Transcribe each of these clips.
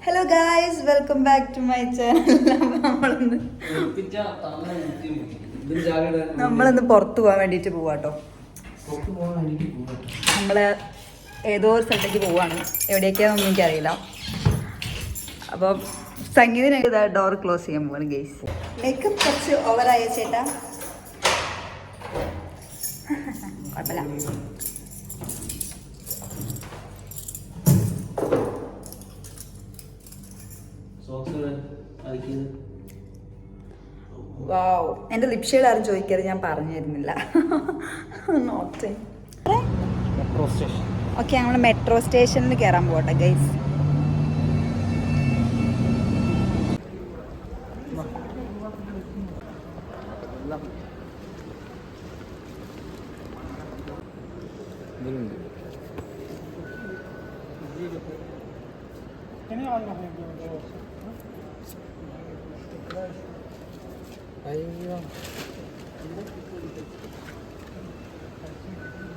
Hello guys, welcome back to my channel. നമ്മളിന്ന് പുറത്ത് പോകാൻ വേണ്ടിയിട്ട് പോവാട്ടോ. നമ്മള് ഏതോ ഒരു സ്ഥലത്തേക്ക് പോവാണ്. എവിടേക്കാന്നൊന്നും എനിക്കറിയില്ല. അപ്പം സംഗീതം ഡോർ ക്ലോസ് ചെയ്യാൻ പോവാണ് ഗൈസ്. മേക്കപ്പ് കുറച്ച് ഓവറായ ചേട്ടാ, കുഴപ്പമില്ല. വാവ്, എൻ്റെ ലിപ് ഷെയ്ഡ് ആരും ചോദിക്കാറ് ഞാൻ പറഞ്ഞു തരുന്നില്ല. ഓക്കെ, നമ്മൾ മെട്രോ സ്റ്റേഷനിൽ കയറാൻ പോട്ടെ ഗൈസ്.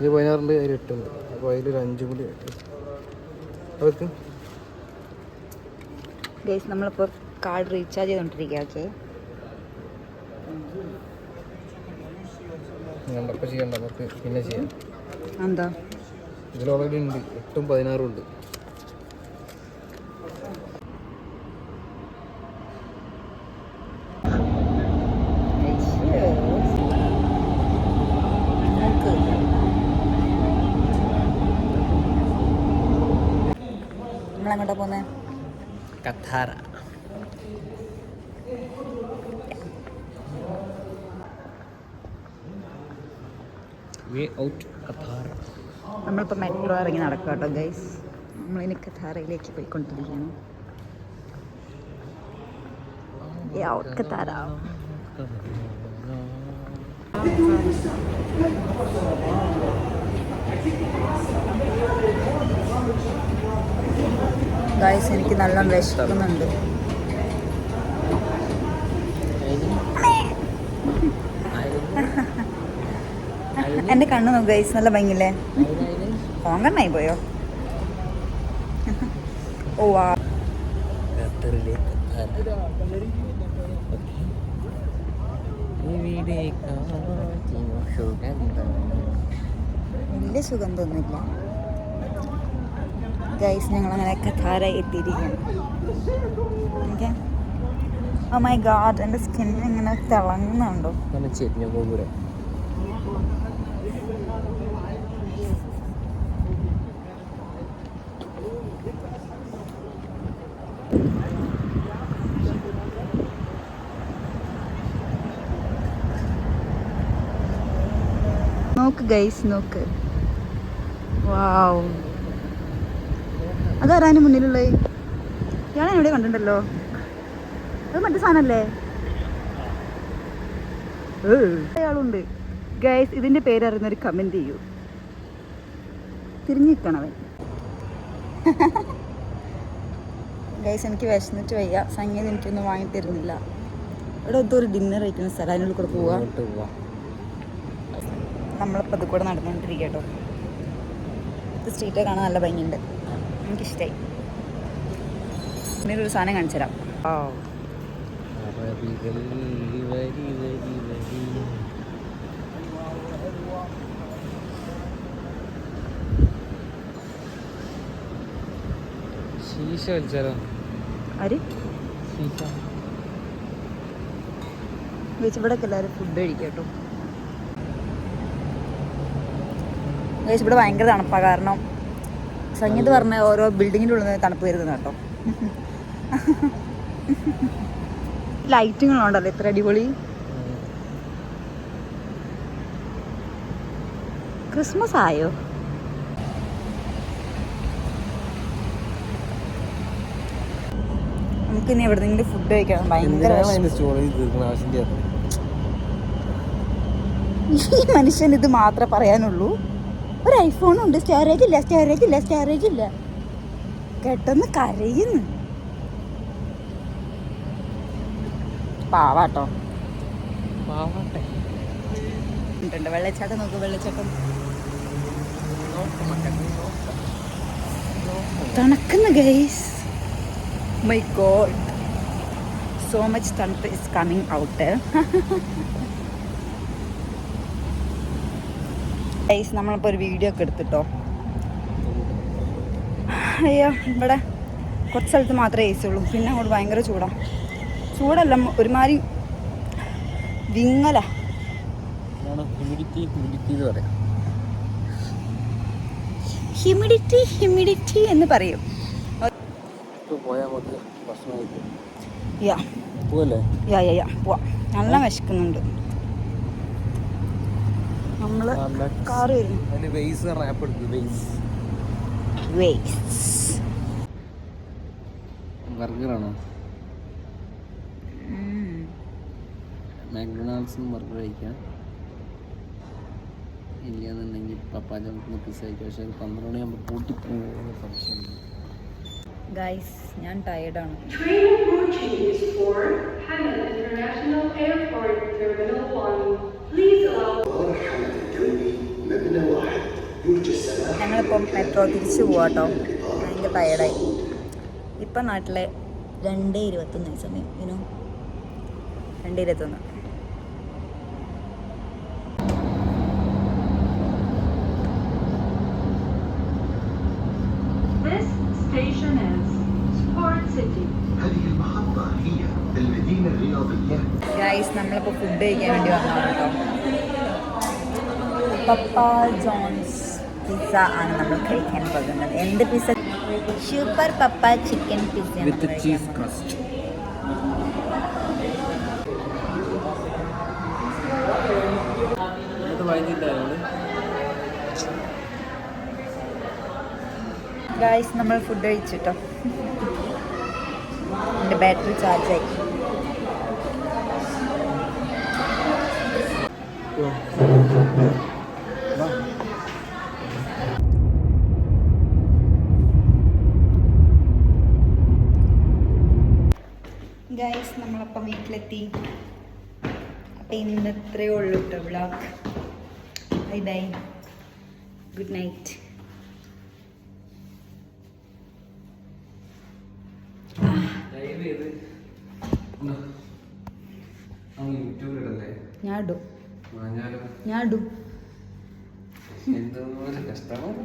ഇത് 16 അതിൽ 8 ഉണ്ട്. അപ്പോൾ അതിലൊരു 5 കൂടി അവർക്ക് ഗൈസ് നമ്മളിപ്പോൾ കാർഡ് റീചാർജ് ചെയ്തോണ്ടിരിക്കുക. ഓക്കെ, കണ്ടപ്പോൾ ചെയ്യണ്ട, നമുക്ക് പിന്നെ ചെയ്യാം. എന്താ ഇതിൽ ഓൾറെഡി ഉണ്ട് 8ഉം 16ഉം ഉണ്ട്. നമ്മളെങ്ങോട്ടാ പോകുന്നത്? കഥാര. നമ്മളിപ്പോൾ മെട്രോ ഇറങ്ങി നടക്കുക കേട്ടോ ഗൈസ്. നമ്മളിനി കഥാരയിലേക്ക് പോയിക്കൊണ്ടിരിക്കുകയാണ്. കഥാര ഗൈസ്, എനിക്ക് നല്ല വിശക്കുന്നുണ്ട്. എൻ്റെ കണ്ണ് നോക്ക് ഗൈസ്, നല്ല ഭംഗിയില്ലേ? കോങ്കണ്ണായി പോയോ? ഓ വാ, വലിയ സുഗന്ധമൊന്നുമില്ല ഗൈസ്. ഞങ്ങളങ്ങനെ കഥാര എത്തിയിരിക്കുകയാണ്. ഓക്കെ, ഓ മൈ ഗാഡ്, എൻ്റെ സ്കിന്നിന് ഇങ്ങനെ തിളങ്ങുന്നുണ്ടോ? നോക്ക് ഗൈസ്, നോക്ക്. വാവ്, അതാരാന് മുന്നിലുള്ളത്? ഞാൻ എവിടെ കണ്ടിട്ടുണ്ടല്ലോ. അത് മറ്റേ സാധനല്ലേ? അയാളുണ്ട് ഗൈസ്. ഇതിന്റെ പേരറിയുന്നൊരു കമന്റ് ചെയ്യൂ. തിരിഞ്ഞിരിക്കണവൻ. ഗൈസ്, എനിക്ക് വിശന്നിട്ട് വയ്യ. സംഗീതം എനിക്കൊന്നും വാങ്ങി തരുന്നില്ല. ഇവിടെ ഒത്തൊരു ഡിന്നർ കഴിക്കുന്ന സ്ഥലം, അതിനുള്ളിൽ കൂടെ പോവാ. നമ്മളിപ്പോൾ ഇത് കൂടെ നടന്നുകൊണ്ടിരിക്കുക കേട്ടോ. ഇത് സ്ട്രീറ്റ് കാണാൻ നല്ല ഭംഗിയുണ്ട്, എനിക്കിഷ്ടമായി. പിന്നീട് ഒരു സാധനം കാണിച്ചു തരാം. ഇവിടെയൊക്കെ എല്ലാവരും ഫുഡ് കഴിക്കാം കേട്ടോ. ഇവിടെ ഭയങ്കര തണുപ്പാണ്. കാരണം സംഗീത് പറഞ്ഞ ഓരോ ബിൽഡിങ്ങിൻ്റെ ഉള്ളിൽ നിന്ന് തണുപ്പ് വരുന്നത് കേട്ടോ. ലൈറ്റിങ്ങളുണ്ടല്ലോ, എത്ര അടിപൊളി. ക്രിസ്മസ് ആയോ? നമുക്കിനി എവിടെന്നെങ്കിലും ഫുഡ് കഴിക്കണം. ഭയങ്കര ഈ മനുഷ്യൻ ഇത് മാത്രമേ പറയാനുള്ളൂ. ഒരു ഐഫോണുണ്ട്, സ്റ്റോറേജ് ഇല്ല, സ്റ്റോറേജ് ഇല്ല, സ്റ്റോറേജ് ഇല്ല. കേട്ടെന്ന് കരയുന്നു. പാവാട്ടോ, പാവാട്ടെ. വെള്ളച്ചാട്ടം നോക്ക്, വെള്ളച്ചാട്ടം. തണുക്കുന്ന guys. My god, so much തണുപ്പ് ഇസ് കമ്മിങ് ഔട്ട്. ഗൈസ് നമ്മളിപ്പോൾ ഒരു വീഡിയോ ഒക്കെ എടുത്തിട്ടോ. അയ്യോ, ഇവിടെ കുറച്ച് സ്ഥലത്ത് മാത്രമേ എ സി ഉള്ളൂ, പിന്നെ അങ്ങോട്ട് ഭയങ്കര ചൂടല്ല, ഒരുമാതിരി വിങ്ങല. ഹ്യൂമിഡിറ്റി എന്ന് പറയും. പോവാം, നല്ല വിശക്കുന്നുണ്ട്. നമ്മള് കാറ് ബർഗറാണോ? മാക്ഡൊണാൾഡ്സിന് ബർഗർ കഴിക്കാം, ഇല്ലയെന്നുണ്ടെങ്കിൽ പപ്പാജോൺസിന് പിസ്സ കഴിക്കാം. പക്ഷേ 12 മണിയാകുമ്പോൾ കൂട്ടിപ്പോകുന്ന സംശയമുണ്ട്. ഗൈസ് ഞാൻ ടയേർഡാണ്. ഞങ്ങളിപ്പം മെട്രോ തിരിച്ചു പോവാട്ടോ, ഭയങ്കര ടയേർഡായി. ഇപ്പം നാട്ടിലെ 2:21 സമയം, 2:21. This station is Sport City. هذه المحطة هي المدينة الرياضية. Guys നമ്മളിപ്പോൾ ഫുഡ് കഴിക്കാൻ വേണ്ടി വന്നതാണ് കേട്ടോ. പപ്പ ജോൺസ് പിസ്സ ആണ് നമ്മൾ കഴിക്കാൻ പോകുന്നത്. എന്ത് പിസ്സ? സൂപ്പർ പപ്പ ചിക്കൻ പിസ്സ വിത്ത് ചീസ് ക്രസ്റ്റ്. ഗൈസ് നമ്മൾ ഫുഡ് കഴിച്ചിട്ടോ. എൻ്റെ ബാറ്ററി ചാർജായി. ഗൈസ് നമ്മളപ്പം വീട്ടിലെത്തി. അപ്പം ഇന്ന് ഇത്രയേ ഉള്ളൂ കേട്ടോ vlog. Bye bye, good night. ഞാൻ ഇടും. എന്തോ കഷ്ടമാണ്.